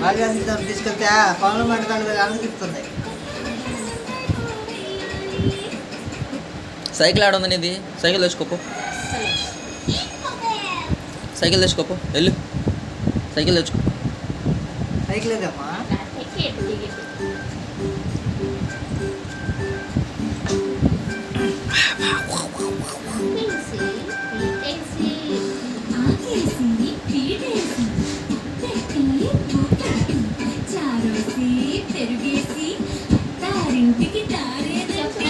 బాగా తీసుకెళ్తే పనులు మంటకాలు అనిపిస్తుంది. సైకిల్ ఆడుంది నీది, సైకిల్ తెచ్చుకోపో, సైకిల్ తెచ్చుకోపో, వెళ్ళు సైకిల్ తెచ్చుకో. సైకిల్ ఏదమ్మా? చారోసి పెరుగేసి తారింటికి తారేదంటే